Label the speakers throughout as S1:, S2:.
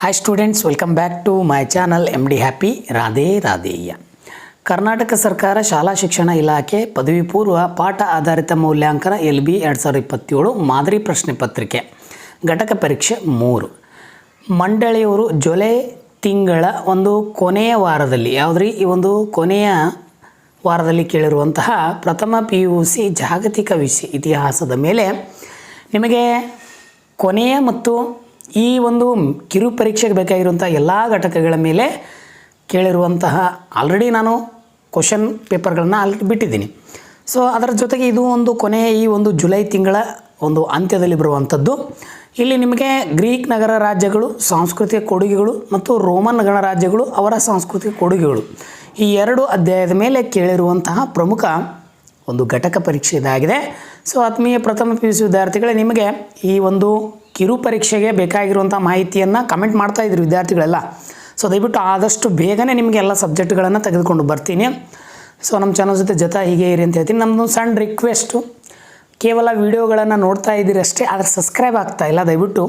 S1: Hi students, welcome back to my channel MD happy. Radhe Radheya. Karnataka ಸರ್ಕಾರ ಶಾಲಾ ಶಿಕ್ಷಣ ಇಲಾಖೆ ಪದವಿ ಪೂರ್ವ ಪಾಠ ಆಧಾರಿತ ಮೌಲ್ಯಾಂಕನ LB 2027 ಮಾದರಿ ಪ್ರಶ್ನೆ ಪತ್ರಿಕೆ ಘಟಕ ಪರೀಕ್ಷೆ 3 ಮಂಡಳಿಯವರು ಜುಲೈ ತಿಂಗಳ ಒಂದು ಕೊನೆಯ ವಾರದಲ್ಲಿ ಈ ಒಂದು ಕೊನೆಯ ವಾರದಲ್ಲಿ ಕೇಳಿರುವಂತಹ ಪ್ರಥಮ PUC ಜಾಗತಿಕ ಇತಿಹಾಸದ ಮೇಲೆ ನಿಮಗೆ ಕೊನೆಯ ಮತ್ತು ಈ ಒಂದು ಕಿರು ಪರೀಕ್ಷೆಗೆ ಬೇಕಾಗಿರುವಂಥ ಎಲ್ಲ ಘಟಕಗಳ ಮೇಲೆ ಕೇಳಿರುವಂತಹ ಆಲ್ರೆಡಿ ನಾನು ಕ್ವಶನ್ ಪೇಪರ್ಗಳನ್ನು ಆಲ್ರೆಡಿ ಬಿಟ್ಟಿದ್ದೀನಿ. ಸೊ ಅದರ ಜೊತೆಗೆ ಇದು ಒಂದು ಕೊನೆಯ ಈ ಒಂದು ಜುಲೈ ತಿಂಗಳ ಒಂದು ಅಂತ್ಯದಲ್ಲಿ ಬರುವಂಥದ್ದು. ಇಲ್ಲಿ ನಿಮಗೆ ಗ್ರೀಕ್ ನಗರ ರಾಜ್ಯಗಳು ಸಾಂಸ್ಕೃತಿಕ ಕೊಡುಗೆಗಳು ಮತ್ತು ರೋಮನ್ ಗಣರಾಜ್ಯಗಳು ಅವರ ಸಾಂಸ್ಕೃತಿಕ ಕೊಡುಗೆಗಳು ಈ ಎರಡು ಅಧ್ಯಾಯದ ಮೇಲೆ ಕೇಳಿರುವಂತಹ ಪ್ರಮುಖ ಒಂದು ಘಟಕ ಪರೀಕ್ಷೆ ಇದಾಗಿದೆ. ಸೊ ಆತ್ಮೀಯ ಪ್ರಥಮ PUC ವಿದ್ಯಾರ್ಥಿಗಳೇ, ನಿಮಗೆ ಈ ಒಂದು ಕಿರು ಪರೀಕ್ಷೆಗೆ ಬೇಕಾಗಿರುವಂಥ ಮಾಹಿತಿಯನ್ನು ಕಮೆಂಟ್ ಮಾಡ್ತಾಯಿದ್ರು ವಿದ್ಯಾರ್ಥಿಗಳೆಲ್ಲ. ಸೊ ದಯವಿಟ್ಟು ಆದಷ್ಟು ಬೇಗನೆ ನಿಮಗೆ ಎಲ್ಲ ಸಬ್ಜೆಕ್ಟ್ಗಳನ್ನು ತೆಗೆದುಕೊಂಡು ಬರ್ತೀನಿ. ಸೊ ನಮ್ಮ ಚಾನಲ್ ಜೊತೆ ಹೀಗೆ ಇರಿ ಅಂತ ಹೇಳ್ತೀನಿ. ನಮ್ಮದು ಸಣ್ಣ ರಿಕ್ವೆಸ್ಟು, ಕೇವಲ ವಿಡಿಯೋಗಳನ್ನು ನೋಡ್ತಾ ಇದ್ದೀರಿ ಅಷ್ಟೇ, ಆದರೆ ಸಬ್ಸ್ಕ್ರೈಬ್ ಆಗ್ತಾಯಿಲ್ಲ. ದಯವಿಟ್ಟು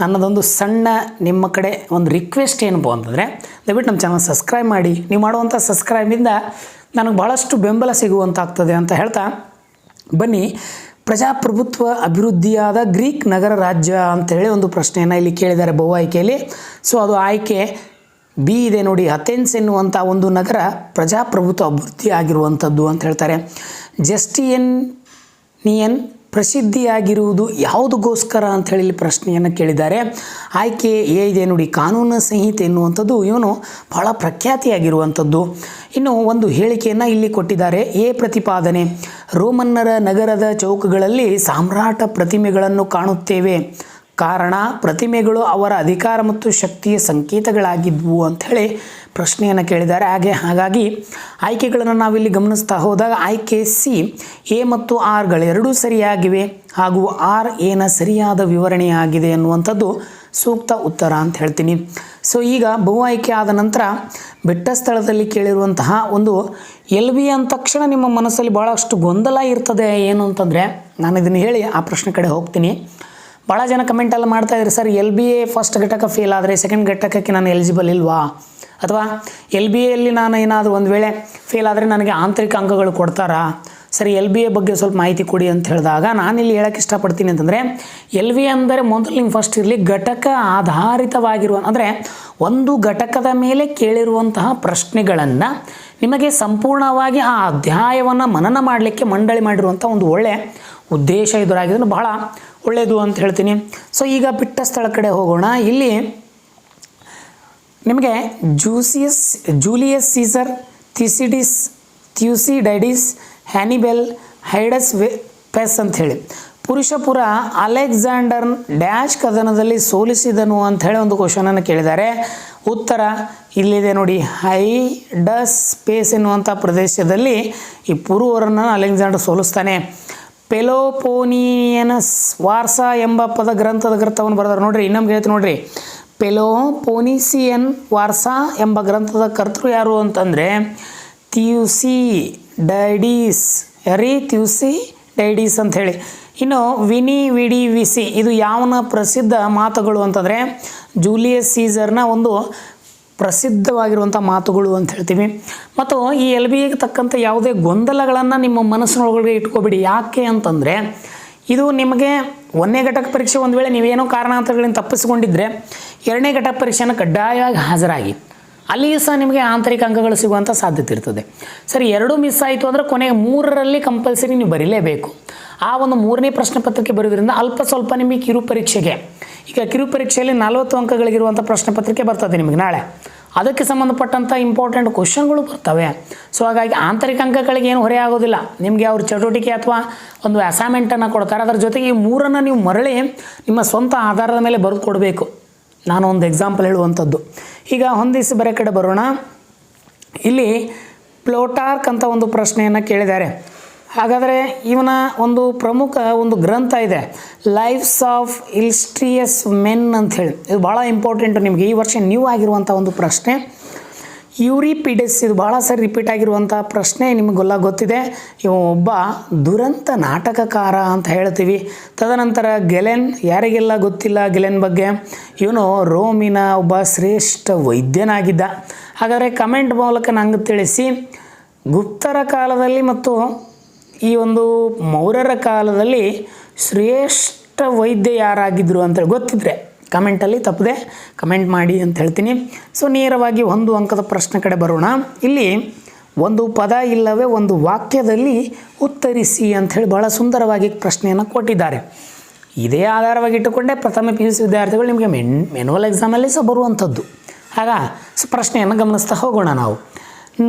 S1: ನನ್ನದೊಂದು ಸಣ್ಣ ನಿಮ್ಮ ಕಡೆ ಒಂದು ರಿಕ್ವೆಸ್ಟ್ ಏನಪ್ಪ ಅಂತಂದರೆ, ದಯವಿಟ್ಟು ನಮ್ಮ ಚಾನಲ್ ಸಬ್ಸ್ಕ್ರೈಬ್ ಮಾಡಿ. ನೀವು ಮಾಡುವಂಥ ಸಬ್ಸ್ಕ್ರೈಬಿಂದ ನನಗೆ ಭಾಳಷ್ಟು ಬೆಂಬಲ ಸಿಗುವಂತಾಗ್ತದೆ ಅಂತ ಹೇಳ್ತಾ ಬನ್ನಿ. ಪ್ರಜಾಪ್ರಭುತ್ವ ಅಭಿವೃದ್ಧಿಯಾದ ಗ್ರೀಕ್ ನಗರ ರಾಜ್ಯ ಅಂತೇಳಿ ಒಂದು ಪ್ರಶ್ನೆಯನ್ನು ಇಲ್ಲಿ ಕೇಳಿದ್ದಾರೆ ಬಹು ಆಯ್ಕೆಯಲ್ಲಿ. ಸೊ ಅದು ಆಯ್ಕೆ B ಇದೆ ನೋಡಿ. ಅಥೆನ್ಸ್ ಎನ್ನುವಂಥ ಒಂದು ನಗರ ಪ್ರಜಾಪ್ರಭುತ್ವ ಅಭಿವೃದ್ಧಿ ಆಗಿರುವಂಥದ್ದು ಅಂತ ಹೇಳ್ತಾರೆ. ಜಸ್ಟಿಯನಿಯನ್ ಪ್ರಸಿದ್ಧಿಯಾಗಿರುವುದು ಯಾವುದಕ್ಕೋಸ್ಕರ ಅಂಥೇಳಿ ಇಲ್ಲಿ ಪ್ರಶ್ನೆಯನ್ನು ಕೇಳಿದ್ದಾರೆ. ಆಯ್ಕೆ A ಇದೆ ನೋಡಿ. ಕಾನೂನು ಸಂಹಿತೆ ಎನ್ನುವಂಥದ್ದು ಇವನು ಬಹಳ ಪ್ರಖ್ಯಾತಿಯಾಗಿರುವಂಥದ್ದು. ಇನ್ನು ಒಂದು ಹೇಳಿಕೆಯನ್ನು ಇಲ್ಲಿ ಕೊಟ್ಟಿದ್ದಾರೆ. A ಪ್ರತಿಪಾದನೆ: ರೋಮನ್ನರ ನಗರದ ಚೌಕಗಳಲ್ಲಿ ಸಾಮ್ರಾಟ ಪ್ರತಿಮೆಗಳನ್ನು ಕಾಣುತ್ತೇವೆ. ಕಾರಣ, ಪ್ರತಿಮೆಗಳು ಅವರ ಅಧಿಕಾರ ಮತ್ತು ಶಕ್ತಿಯ ಸಂಕೇತಗಳಾಗಿದ್ವು ಅಂಥೇಳಿ ಪ್ರಶ್ನೆಯನ್ನು ಕೇಳಿದ್ದಾರೆ. ಹಾಗಾಗಿ ಆಯ್ಕೆಗಳನ್ನು ನಾವಿಲ್ಲಿ ಗಮನಿಸ್ತಾ ಹೋದಾಗ ಆಯ್ಕೆ C A ಮತ್ತು R ಎರಡೂ ಸರಿಯಾಗಿವೆ ಹಾಗೂ R Aನ ಸರಿಯಾದ ವಿವರಣೆಯಾಗಿದೆ ಎನ್ನುವಂಥದ್ದು ಸೂಕ್ತ ಉತ್ತರ ಅಂತ ಹೇಳ್ತೀನಿ. ಸೊ ಈಗ ಬಹು ಆಯ್ಕೆ ಆದ ನಂತರ ಬೆಟ್ಟ ಸ್ಥಳದಲ್ಲಿ ಕೇಳಿರುವಂತಹ ಒಂದು LB ಅಂದ ತಕ್ಷಣ ನಿಮ್ಮ ಮನಸ್ಸಲ್ಲಿ ಭಾಳಷ್ಟು ಗೊಂದಲ ಇರ್ತದೆ. ಏನು ಅಂತಂದರೆ, ನಾನು ಇದನ್ನು ಹೇಳಿ ಆ ಪ್ರಶ್ನೆ ಕಡೆ ಹೋಗ್ತೀನಿ. ಭಾಳ ಜನ ಕಮೆಂಟೆಲ್ಲ ಮಾಡ್ತಾಯಿದ್ರು, ಸರ್ LBA ಫಸ್ಟ್ ಘಟಕ ಫೇಲ್ ಆದರೆ ಸೆಕೆಂಡ್ ಘಟಕಕ್ಕೆ ನಾನು ಎಲಿಜಿಬಲ್ ಇಲ್ವಾ, ಅಥವಾ LBAಯಲ್ಲಿ ನಾನು ಏನಾದರೂ ಒಂದು ವೇಳೆ ಫೇಲ್ ಆದರೆ ನನಗೆ ಆಂತರಿಕ ಅಂಕಗಳು ಕೊಡ್ತಾರಾ, ಸರಿ LBA ಬಗ್ಗೆ ಸ್ವಲ್ಪ ಮಾಹಿತಿ ಕೊಡಿ ಅಂತ ಹೇಳಿದಾಗ ನಾನಿಲ್ಲಿ ಹೇಳೋಕ್ಕೆ ಇಷ್ಟಪಡ್ತೀನಿ ಅಂತಂದರೆ, LBA ಅಂದರೆ ಮೊದಲು ನಿಮ್ಮ ಫಸ್ಟ್ ಇರಲಿ ಘಟಕ ಆಧಾರಿತವಾಗಿರುವ, ಅಂದರೆ ಒಂದು ಘಟಕದ ಮೇಲೆ ಕೇಳಿರುವಂತಹ ಪ್ರಶ್ನೆಗಳನ್ನು ನಿಮಗೆ ಸಂಪೂರ್ಣವಾಗಿ ಆ ಅಧ್ಯಾಯವನ್ನು ಮನನ ಮಾಡಲಿಕ್ಕೆ ಮಂಡಳಿ ಮಾಡಿರುವಂಥ ಒಂದು ಒಳ್ಳೆಯ ಉದ್ದೇಶ ಎದುರಾಗಿದ್ದು ಬಹಳ ಒಳ್ಳೆಯದು ಅಂತ ಹೇಳ್ತೀನಿ. ಸೊ ಈಗ ಬಿಟ್ಟ ಸ್ಥಳ ಕಡೆ ಹೋಗೋಣ. ಇಲ್ಲಿ ನಿಮಗೆ ಜೂಲಿಯಸ್ ಸೀಸರ್, ಥ್ಯೂಸಿಡೈಡಿಸ್, ಹ್ಯಾನಿಬೆಲ್, ಹೈಡಸ್ ಪೆಸ್ ಅಂಥೇಳಿ ಪುರುಷಪುರ ಅಲೆಕ್ಸಾಂಡರ್ ಡ್ಯಾಶ್ ಕದನದಲ್ಲಿ ಸೋಲಿಸಿದನು ಅಂಥೇಳಿ ಒಂದು ಕ್ವಶನನ್ನು ಕೇಳಿದ್ದಾರೆ. ಉತ್ತರ ಇಲ್ಲಿದೆ ನೋಡಿ. ಹೈಡಸ್ ಪೇಸ್ ಎನ್ನುವಂಥ ಪ್ರದೇಶದಲ್ಲಿ ಈ ಪುರುವರನ್ನು ಅಲೆಕ್ಸಾಂಡರ್ ಸೋಲಿಸ್ತಾನೆ. ಪೆಲೋಪೋನಿಯನಸ್ ವಾರ್ಸಾ ಎಂಬ ಪದ ಗ್ರಂಥದ ಕರ್ತವನ್ನು ಬರೆದಾರೆ ನೋಡ್ರಿ. ಇನ್ನೊಂದು ಹೇಳ್ತೀನಿ ನೋಡ್ರಿ, ಪೆಲೋಪೋನಿಸಿಯನ್ ವಾರ್ಸಾ ಎಂಬ ಗ್ರಂಥದ ಕರ್ತೃ ಯಾರು ಅಂತಂದರೆ ಥ್ಯೂಸಿಡೈಡಿಸ್ ಅಂಥೇಳಿ. ಇನ್ನು ವಿಸಿ ಇದು ಯಾವನ ಪ್ರಸಿದ್ಧ ಮಾತುಗಳು ಅಂತಂದರೆ ಜೂಲಿಯಸ್ ಸೀಸರ್ನ ಒಂದು ಪ್ರಸಿದ್ಧವಾಗಿರುವಂಥ ಮಾತುಗಳು ಅಂತ ಹೇಳ್ತೀವಿ. ಮತ್ತು ಈ LBAಗೆ ತಕ್ಕಂಥ ಯಾವುದೇ ಗೊಂದಲಗಳನ್ನು ನಿಮ್ಮ ಮನಸ್ಸಿನೊಳಗಡೆ ಇಟ್ಕೋಬೇಡಿ. ಯಾಕೆ ಅಂತಂದರೆ ಇದು ನಿಮಗೆ ಒಂದನೇ ಘಟಕ ಪರೀಕ್ಷೆ ಒಂದು ವೇಳೆ ನೀವೇನೋ ಕಾರಣಾಂತರಗಳಿಂದ ತಪ್ಪಿಸಿಕೊಂಡಿದ್ದರೆ ಎರಡನೇ ಘಟಕ ಪರೀಕ್ಷೆಯನ್ನು ಕಡ್ಡಾಯವಾಗಿ ಹಾಜರಾಗಿ ಅಲ್ಲಿಯೂ ಸಹ ನಿಮಗೆ ಆಂತರಿಕ ಅಂಕಗಳು ಸಿಗುವಂಥ ಸಾಧ್ಯತೆ ಇರ್ತದೆ. ಸರಿ, ಎರಡೂ ಮಿಸ್ ಆಯಿತು ಅಂದರೆ ಕೊನೆಗೆ 3ರಲ್ಲಿ ಕಂಪಲ್ಸರಿ ನೀವು ಬರೀಲೇಬೇಕು. ಆ ಒಂದು 3ನೇ ಪ್ರಶ್ನೆ ಪತ್ರಿಕೆ ಬರೋದ್ರಿಂದ ಅಲ್ಪ ಸ್ವಲ್ಪ ನಿಮಗೆ ಕಿರು ಪರೀಕ್ಷೆಗೆ, ಈಗ ಕಿರು ಪರೀಕ್ಷೆಯಲ್ಲಿ 40 ಅಂಕಗಳಿಗಿರುವಂಥ ಪ್ರಶ್ನೆ ಪತ್ರಿಕೆ ಬರ್ತದೆ ನಿಮಗೆ ನಾಳೆ. ಅದಕ್ಕೆ ಸಂಬಂಧಪಟ್ಟಂಥ ಇಂಪಾರ್ಟೆಂಟ್ ಕ್ವಶನ್ಗಳು ಬರ್ತವೆ. ಸೊ ಹಾಗಾಗಿ ಆಂತರಿಕ ಅಂಕಗಳಿಗೆ ಏನು ಹೊರೆ ಆಗೋದಿಲ್ಲ. ನಿಮಗೆ ಅವ್ರ ಚಟುವಟಿಕೆ ಅಥವಾ ಒಂದು ಅಸೈನ್ಮೆಂಟನ್ನು ಕೊಡ್ತಾರೆ, ಅದರ ಜೊತೆಗೆ ಈ 3ನ್ನು ನೀವು ಮರಳಿ ನಿಮ್ಮ ಸ್ವಂತ ಆಧಾರದ ಮೇಲೆ ಬರೆದು ಕೊಡಬೇಕು. ನಾನು ಒಂದು ಎಕ್ಸಾಂಪಲ್ ಹೇಳುವಂಥದ್ದು. ಈಗ ಹೊಂದಿಸಿ ಬರೋ ಕಡೆ ಬರೋಣ. ಇಲ್ಲಿ ಪ್ಲೋಟಾರ್ಕ್ ಅಂತ ಒಂದು ಪ್ರಶ್ನೆಯನ್ನು ಕೇಳಿದ್ದಾರೆ. ಹಾಗಾದರೆ ಇವನ ಒಂದು ಪ್ರಮುಖ ಒಂದು ಗ್ರಂಥ ಇದೆ, ಲೈಫ್ಸ್ ಆಫ್ ಇಲ್ಸ್ಟ್ರಿಯಸ್ ಮೆನ್ ಅಂಥೇಳಿ. ಇದು ಭಾಳ ಇಂಪಾರ್ಟೆಂಟು, ನಿಮಗೆ ಈ ವರ್ಷ ನ್ಯೂ ಆಗಿರುವಂಥ ಒಂದು ಪ್ರಶ್ನೆ. ಯೂರಿಪಿಡೆಸ್ ಇದು ಭಾಳ ಸರಿ ರಿಪೀಟ್ ಆಗಿರುವಂಥ ಪ್ರಶ್ನೆ, ನಿಮಗೆಲ್ಲ ಗೊತ್ತಿದೆ. ಇವ ಒಬ್ಬ ದುರಂತ ನಾಟಕಕಾರ ಅಂತ ಹೇಳ್ತೀವಿ. ತದನಂತರ ಗೆಲೆನ್, ಯಾರಿಗೆಲ್ಲ ಗೊತ್ತಿಲ್ಲ ಗೆಲೆನ್ ಬಗ್ಗೆ, ಇವನು ರೋಮಿನ ಒಬ್ಬ ಶ್ರೇಷ್ಠ ವೈದ್ಯನಾಗಿದ್ದ. ಹಾಗಾದರೆ ಕಮೆಂಟ್ ಮೂಲಕ ನಂಗೆ ತಿಳಿಸಿ, ಗುಪ್ತರ ಕಾಲದಲ್ಲಿ ಮತ್ತು ಈ ಒಂದು ಮೌರ್ಯರ ಕಾಲದಲ್ಲಿ ಶ್ರೇಷ್ಠ ವೈದ್ಯ ಯಾರಾಗಿದ್ದರು ಅಂತೇಳಿ ಗೊತ್ತಿದ್ರೆ ಕಮೆಂಟಲ್ಲಿ ತಪ್ಪದೆ ಕಮೆಂಟ್ ಮಾಡಿ ಅಂತ ಹೇಳ್ತೀನಿ. ಸೊ ನೇರವಾಗಿ ಒಂದು ಅಂಕದ ಪ್ರಶ್ನೆ ಕಡೆ ಬರೋಣ. ಇಲ್ಲಿ ಒಂದು ಪದ ಇಲ್ಲವೇ ಒಂದು ವಾಕ್ಯದಲ್ಲಿ ಉತ್ತರಿಸಿ ಅಂಥೇಳಿ ಭಾಳ ಸುಂದರವಾಗಿ ಪ್ರಶ್ನೆಯನ್ನು ಕೊಟ್ಟಿದ್ದಾರೆ. ಇದೇ ಆಧಾರವಾಗಿ ಇಟ್ಟುಕೊಂಡೇ ಪ್ರಥಮ PUC ವಿದ್ಯಾರ್ಥಿಗಳು ನಿಮಗೆ ಮೆನ್ಯುವಲ್ ಎಕ್ಸಾಮಲ್ಲಿ ಸಹ ಬರುವಂಥದ್ದು. ಆಗ ಪ್ರಶ್ನೆಯನ್ನು ಗಮನಿಸ್ತಾ ಹೋಗೋಣ ನಾವು.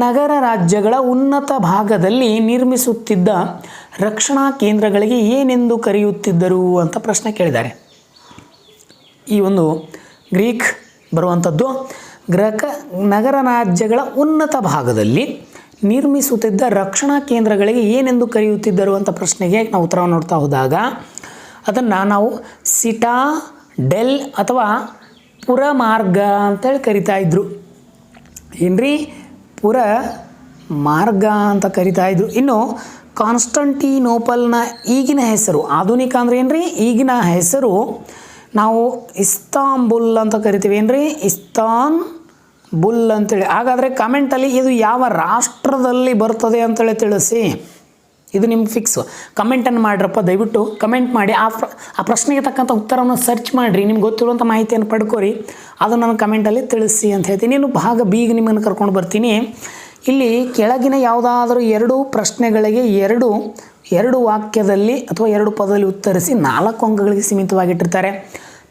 S1: ನಗರ ರಾಜ್ಯಗಳ ಉನ್ನತ ಭಾಗದಲ್ಲಿ ನಿರ್ಮಿಸುತ್ತಿದ್ದ ರಕ್ಷಣಾ ಕೇಂದ್ರಗಳಿಗೆ ಏನೆಂದು ಕರೆಯುತ್ತಿದ್ದರು ಅಂತ ಪ್ರಶ್ನೆ ಕೇಳಿದ್ದಾರೆ. ಈ ಒಂದು ಗ್ರೀಕ್ ಬರುವಂಥದ್ದು ನಗರ ರಾಜ್ಯಗಳ ಉನ್ನತ ಭಾಗದಲ್ಲಿ ನಿರ್ಮಿಸುತ್ತಿದ್ದ ರಕ್ಷಣಾ ಕೇಂದ್ರಗಳಿಗೆ ಏನೆಂದು ಕರೆಯುತ್ತಿದ್ದರು ಅಂತ ಪ್ರಶ್ನೆಗೆ ನಾವು ಉತ್ತರವನ್ನು ನೋಡ್ತಾ ಹೋದಾಗ ಅದನ್ನು ನಾವು ಸಿಟಾಡೆಲ್ ಅಥವಾ ಪುರಮಾರ್ಗ ಅಂತೇಳಿ ಕರಿತಾ ಇದ್ರು. ಏನ್ರಿ ಪುರ ಮಾರ್ಗ ಅಂತ ಕರಿತಾ ಇದ್ರು. ಇನ್ನು ಕಾನ್ಸ್ಟಂಟಿನೋಪಲ್ನ ಈಗಿನ ಹೆಸರು, ಆಧುನಿಕ ಅಂದರೆ ಏನ್ರಿ ಈಗಿನ ಹೆಸರು ನಾವು ಇಸ್ತಾಂಬುಲ್ ಅಂತ ಕರಿತೀವಿ. ಏನ್ರಿ ಇಸ್ತಾನ್ಬುಲ್ ಅಂತೇಳಿ. ಹಾಗಾದರೆ ಕಮೆಂಟಲ್ಲಿ ಇದು ಯಾವ ರಾಷ್ಟ್ರದಲ್ಲಿ ಬರ್ತದೆ ಅಂತೇಳಿ ತಿಳಿಸಿ. ಇದು ನಿಮ್ಗೆ ಫಿಕ್ಸು. ಕಮೆಂಟನ್ನು ಮಾಡಿರಪ್ಪ, ದಯವಿಟ್ಟು ಕಮೆಂಟ್ ಮಾಡಿ. ಆ ಪ್ರಶ್ನೆಗೆ ತಕ್ಕಂಥ ಉತ್ತರವನ್ನು ಸರ್ಚ್ ಮಾಡಿರಿ, ನಿಮ್ಗೆ ಗೊತ್ತಿರುವಂಥ ಮಾಹಿತಿಯನ್ನು ಪಡ್ಕೊರಿ, ಅದು ನನ್ನ ಕಮೆಂಟಲ್ಲಿ ತಿಳಿಸಿ ಅಂತ ಹೇಳ್ತೀನಿ. ಇನ್ನು ಭಾಗ ಬಿಗೆ ನಿಮ್ಮನ್ನು ಕರ್ಕೊಂಡು ಬರ್ತೀನಿ. ಇಲ್ಲಿ ಕೆಳಗಿನ ಯಾವುದಾದ್ರೂ ಎರಡು ಪ್ರಶ್ನೆಗಳಿಗೆ ಎರಡು ವಾಕ್ಯದಲ್ಲಿ ಅಥವಾ ಎರಡು ಪದದಲ್ಲಿ ಉತ್ತರಿಸಿ 4 ಅಂಕಗಳಿಗೆ ಸೀಮಿತವಾಗಿಟ್ಟಿರ್ತಾರೆ.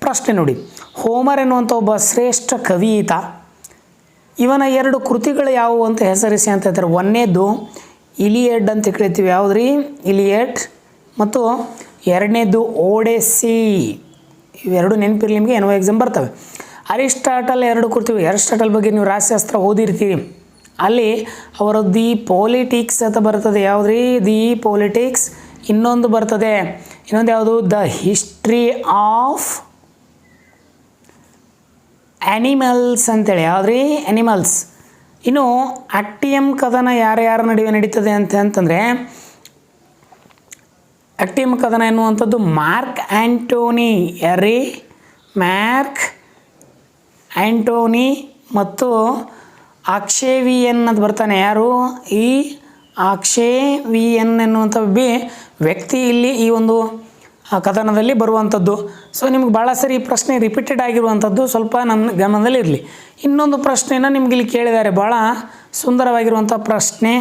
S1: ಪ್ರಶ್ನೆ ನೋಡಿ, ಹೋಮರ್ ಎನ್ನುವಂಥ ಒಬ್ಬ ಶ್ರೇಷ್ಠ ಕವಿ ಈತ. ಇವನ 2 ಕೃತಿಗಳು ಯಾವುವು ಅಂತ ಹೆಸರಿಸಿ ಅಂತ ಹೇಳ್ತಾರೆ. ಒಂದನೇದು ಇಲಿಯಡ್ ಅಂತ ಕರಿತೀವಿ. ಯಾವುದ್ರಿ ಇಲಿಯಡ್. ಮತ್ತು ಎರಡನೇದು ಓಡೆಸ್ಸಿ. ಇವೆರಡು ನೆನಪಿರಲಿ, ನಿಮಗೆ ಏನೋ ಎಕ್ಸಾಮ್ ಬರ್ತವೆ. ಅರಿಸ್ಟಾಟಲ್ 2 ಕೃತಿಗಳು. ಅರಿಸ್ಟಾಟಲ್ ಬಗ್ಗೆ ನೀವು ರಾಜ್ಯಶಾಸ್ತ್ರ ಓದಿರ್ತೀರಿ. ಅಲ್ಲಿ ಅವರ ದಿ ಪೊಲಿಟಿಕ್ಸ್ ಅಂತ ಬರ್ತದೆ. ಯಾವುದ್ರಿ ದಿ ಪೊಲಿಟಿಕ್ಸ್. ಇನ್ನೊಂದು ಬರ್ತದೆ, ಇನ್ನೊಂದು ಯಾವುದು ದ ಹಿಸ್ಟ್ರಿ ಆಫ್ ಆ್ಯನಿಮಲ್ಸ್ ಅಂತೇಳಿ. ಯಾವುದ್ರಿ ಆ್ಯನಿಮಲ್ಸ್. ಇನ್ನು ಅಕ್ಟಿಯಮ್ ಕದನ ಯಾರ್ಯಾರ ನಡುವೆ ನಡೀತದೆ ಅಂತಂದರೆ ಅಕ್ಟಿಯಮ್ ಕದನ ಎನ್ನುವಂಥದ್ದು ಮಾರ್ಕ್ ಆ್ಯಂಟೋನಿ ಮತ್ತು ಆಕ್ಷೇವಿಯನ್ ಅಂತ ಬರ್ತಾನೆ. ಯಾರು ಈ ಆಕ್ಷೇವಿಯನ್ ಎನ್ನುವಂಥ ವ್ಯಕ್ತಿ ಇಲ್ಲಿ ಈ ಒಂದು ಕಥನದಲ್ಲಿ ಬರುವಂಥದ್ದು. ಸೊ ನಿಮ್ಗೆ ಭಾಳ ಸರಿ ಈ ಪ್ರಶ್ನೆ ರಿಪೀಟೆಡ್ ಆಗಿರುವಂಥದ್ದು, ಸ್ವಲ್ಪ ನಮ್ಮ ಗಮನದಲ್ಲಿರಲಿ. ಇನ್ನೊಂದು ಪ್ರಶ್ನೆಯನ್ನು ನಿಮ್ಗೆ ಇಲ್ಲಿ ಕೇಳಿದ್ದಾರೆ, ಭಾಳ ಸುಂದರವಾಗಿರುವಂಥ ಪ್ರಶ್ನೆ.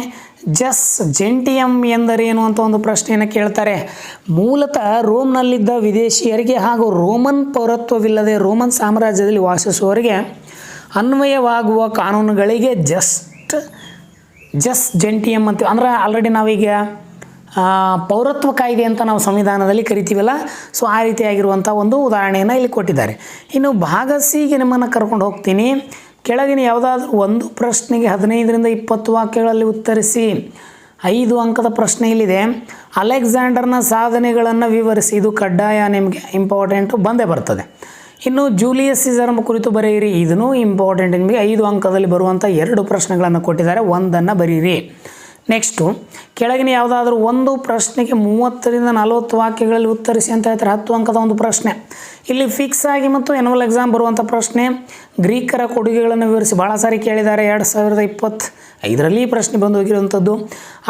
S1: ಜೆಂಟಿಯಮ್ ಎಂದರೇನು ಅಂತ ಒಂದು ಪ್ರಶ್ನೆಯನ್ನು ಕೇಳ್ತಾರೆ. ಮೂಲತಃ ರೋಮ್ನಲ್ಲಿದ್ದ ವಿದೇಶಿಯರಿಗೆ ಹಾಗೂ ರೋಮನ್ ಪೌರತ್ವವಿಲ್ಲದೆ ರೋಮನ್ ಸಾಮ್ರಾಜ್ಯದಲ್ಲಿ ವಾಸಿಸುವವರಿಗೆ ಅನ್ವಯವಾಗುವ ಕಾನೂನುಗಳಿಗೆ ಜೆಂಟಿಯಮ್ ಅಂತೀವಿ. ಅಂದರೆ ಆಲ್ರೆಡಿ ನಾವೀಗ ಪೌರತ್ವ ಕಾಯ್ದೆ ಅಂತ ನಾವು ಸಂವಿಧಾನದಲ್ಲಿ ಕರಿತೀವಲ್ಲ, ಸೊ ಆ ರೀತಿಯಾಗಿರುವಂಥ ಒಂದು ಉದಾಹರಣೆಯನ್ನು ಇಲ್ಲಿ ಕೊಟ್ಟಿದ್ದಾರೆ. ಇನ್ನು ಭಾಗ ಸಿಗೆ ನಿಮ್ಮನ್ನು ಕರ್ಕೊಂಡು ಹೋಗ್ತೀನಿ. ಕೆಳಗಿನ ಯಾವುದಾದ್ರೂ ಒಂದು ಪ್ರಶ್ನೆಗೆ 15ರಿಂದ 20 ವಾಕ್ಯಗಳಲ್ಲಿ ಉತ್ತರಿಸಿ. 5 ಅಂಕದ ಪ್ರಶ್ನೆ ಇಲ್ಲಿದೆ. ಅಲೆಕ್ಸಾಂಡರ್ನ ಸಾಧನೆಗಳನ್ನು ವಿವರಿಸಿ. ಇದು ಕಡ್ಡಾಯ, ನಿಮಗೆ ಇಂಪಾರ್ಟೆಂಟು ಬಂದೇ ಬರ್ತದೆ. ಇನ್ನು ಜೂಲಿಯಸ್ ಸೀಸರ್ ಕುರಿತು ಬರೆಯಿರಿ. ಇದೂ ಇಂಪಾರ್ಟೆಂಟ್, ನಿಮಗೆ 5 ಅಂಕದಲ್ಲಿ ಬರುವಂಥ 2 ಪ್ರಶ್ನೆಗಳನ್ನು ಕೊಟ್ಟಿದ್ದಾರೆ, ಒಂದನ್ನು ಬರೀರಿ. ನೆಕ್ಸ್ಟು ಕೆಳಗಿನ ಯಾವುದಾದ್ರೂ ಒಂದು ಪ್ರಶ್ನೆಗೆ 30ರಿಂದ 40 ವಾಕ್ಯಗಳಲ್ಲಿ ಉತ್ತರಿಸಿ ಅಂತ ಹೇಳ್ತಾರೆ. 10 ಅಂಕದ ಒಂದು ಪ್ರಶ್ನೆ. ಇಲ್ಲಿ ಫಿಕ್ಸ್ ಆಗಿ ಮತ್ತು ಎನ್ಯುವಲ್ ಎಕ್ಸಾಮ್ ಬರುವಂಥ ಪ್ರಶ್ನೆ, ಗ್ರೀಕರ ಕೊಡುಗೆಗಳನ್ನು ವಿವರಿಸಿ. ಭಾಳ ಸಾರಿ ಕೇಳಿದ್ದಾರೆ. 2025ರಲ್ಲಿ ಈ ಪ್ರಶ್ನೆ ಬಂದು ಹೋಗಿರುವಂಥದ್ದು.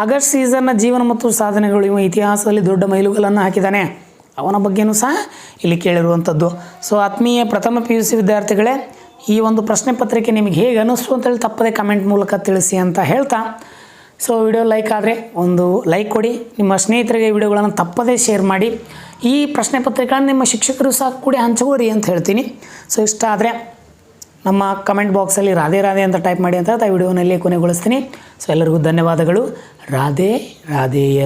S1: ಆಗಸ್ಟ್ ಸೀಸರ್ನ ಜೀವನ ಮತ್ತು ಸಾಧನೆಗಳು. ಇವ ಇತಿಹಾಸದಲ್ಲಿ ದೊಡ್ಡ ಮೈಲುಗಲ್ಲನ್ನು ಹಾಕಿದ್ದಾನೆ, ಅವನ ಬಗ್ಗೆಯೂ ಸಹ ಇಲ್ಲಿ ಕೇಳಿರುವಂಥದ್ದು. ಸೊ ಆತ್ಮೀಯ ಪ್ರಥಮ PUC ವಿದ್ಯಾರ್ಥಿಗಳೇ, ಈ ಒಂದು ಪ್ರಶ್ನೆ ಪತ್ರಿಕೆ ನಿಮಗೆ ಹೇಗೆ ಅನ್ನಿಸ್ತು ಅಂತೇಳಿ ತಪ್ಪದೆ ಕಮೆಂಟ್ ಮೂಲಕ ತಿಳಿಸಿ ಅಂತ ಹೇಳ್ತಾ, ಸೊ ವಿಡಿಯೋ ಲೈಕ್ ಆದರೆ ಒಂದು ಲೈಕ್ ಕೊಡಿ. ನಿಮ್ಮ ಸ್ನೇಹಿತರಿಗೆ ವಿಡಿಯೋಗಳನ್ನು ತಪ್ಪದೇ ಶೇರ್ ಮಾಡಿ. ಈ ಪ್ರಶ್ನೆ ಪತ್ರಿಕೆಗಳನ್ನು ನಿಮ್ಮ ಶಿಕ್ಷಕರು ಸಹ ಕೂಡ ಹಂಚ್ಕೋರಿ ಅಂತ ಹೇಳ್ತೀನಿ. ಸೊ ಇಷ್ಟ ಆದರೆ ನಮ್ಮ ಕಮೆಂಟ್ ಬಾಕ್ಸಲ್ಲಿ ರಾಧೆ ರಾಧೆ ಅಂತ ಟೈಪ್ ಮಾಡಿ ಅಂತ ವಿಡಿಯೋನಲ್ಲಿ ಕೊನೆಗೊಳಿಸ್ತೀನಿ. ಸೊ ಎಲ್ಲರಿಗೂ ಧನ್ಯವಾದಗಳು. ರಾಧೆ ರಾಧೇಯ.